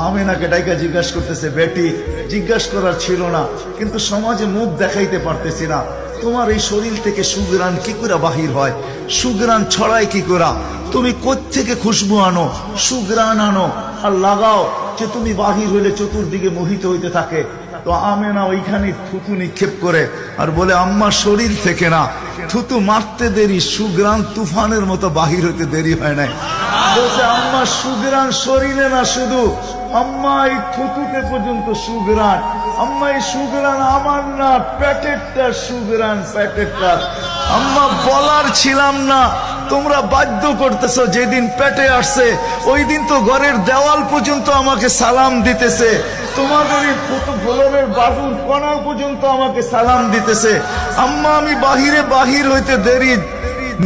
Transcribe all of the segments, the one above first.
আমেনাকে ডাইকা জিজ্ঞাসা করতেছে, বেটি জিজ্ঞাসা করার ছিল না, কিন্তু সমাজে মুখ দেখাইতে পারতেছি না, তোমার এই শরীর থেকে সুঘ্রাণ কি করে বাহির হয়, সুঘ্রাণ ছড়ায় কি করে, তুমি কোত্থেকে খুশবু আনো, সুঘ্রাণ আনো আর লাগাও যে তুমি বাহির হইলে চতুর্দিকে মোহিত হইতে থাকে। তো আমেনা ওইখানে থুতু নিক্ষেপ করে আর বলে, আম্মা শরীর থেকে না, থুতু মারতে দেরি, সুঘ্রাণ তুফানের মতো বাহির হইতে দেরি হয় নাই। বলছে, আম্মা সুঘ্রাণ শরীরে না, শুধু আম্মা এই থুতুতে পর্যন্ত সুঘ্রাণ, আম্মা এই সুঘ্রাণ আমার না, প্যাকেটটা সুঘ্রাণ, প্যাকেটটা। আম্মা বলার ছিলাম না, তোমরা বাধ্য করতেছো, যেদিন পেটে আসছে ওই দিন তো ঘরের দেওয়াল পর্যন্ত আমাকে সালাম দিতেছে, তোমাদের এই গোলরের বাজুর কণা পর্যন্ত আমাকে সালাম দিতেছে। আম্মা আমি বাহির হইতে দেরি,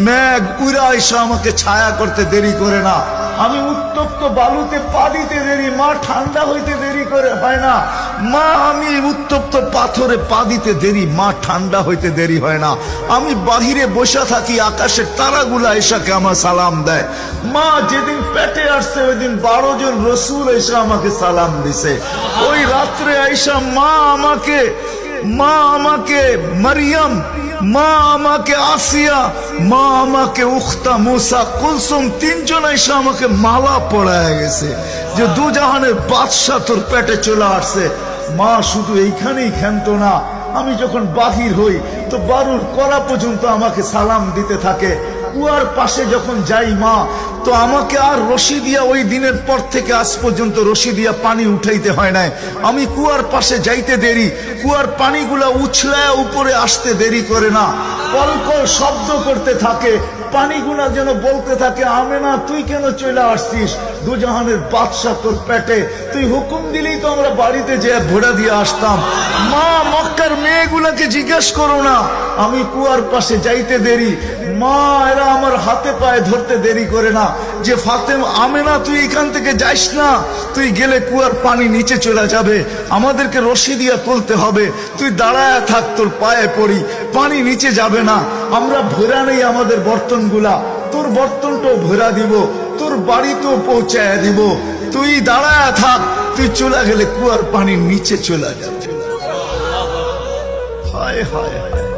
মেঘ উড়া এসে আমাকে ছায়া করতে দেরি করে না, আমি উত্তপ্ত বালুতে পা দিতে দেরি, মা ঠান্ডা হইতে দেরি করে হয় না, মা আমি উত্তপ্ত পাথরে পা দিতে দেরি, মা ঠান্ডা হইতে দেরি হয় না, আমি বাহিরে বসে থাকি, আকাশের তারাগুলা এসাকে আমার সালাম দেয়। মা যেদিন পেটে আসছে ওই দিন 12 জন রসুল এসে আমাকে সালাম দিছে। ওই রাত্রে আইসা মা আমাকে মারিয়াম, মা আমাকে আসিয়া, মা আমাকে উখতা মুসা কুলসুম, 3 জন এসে আমাকে মালা পড়ায় গেছে যে দুজাহানের বাদশা তোর পেটে চলে আসছে। মা শুধু এইখানেই ক্ষান্ত না, আমি যখন বাহির হই তো বারুর করা পর্যন্ত আমাকে সালাম দিতে থাকে। কুয়ার পাশে যখন যাই মা, তো আমাকে আর রশি দিয়া, ওই দিনের পর থেকে আজ পর্যন্ত রশি দিয়া পানি উঠাইতে হয় নাই। আমি কুয়ার পাশে যাইতে দেরি, কুয়ার পানিগুলা উছলায় উপরে আসতে দেরি করে না, কলকল শব্দ করতে থাকে, পানিগুলা যেন বলতে থাকে, আমেনা তুই কেন চলে আসছিস, দুজাহানের বাদশা তোর পেটে, তুই হুকুম দিলেই তো আমরা বাড়িতে যেয়ে ভোড়া দিয়ে আসতাম। মা মক্কার মেয়েগুলাকে জিজ্ঞেস করো না, আমি কুয়ার পাশে যাইতে দেরি, মা এরা আমার হাতে পায়ে ধরতে দেরি করে না যে ফাতেমা, আমেনা তুই এখান থেকে যাইস না, তুই গেলে কুয়ার পানি নিচে চলে যাবে, আমাদেরকে রশি দিয়া তুলতে হবে, তুই দাঁড়ায় থাক, তোর পায়ে পড়ি, পানি নিচে যাবে না, আমরা ভরা নেই আমাদের বর্তনগুলা, তোর বর্তনটাও ভরা দিব, তোর বাড়িতেও পৌঁছায় দিব, তুই দাঁড়ায় থাক, তুই চলে গেলে কুয়ার পানি নিচে চলে যাবে। হায় হায় হায়।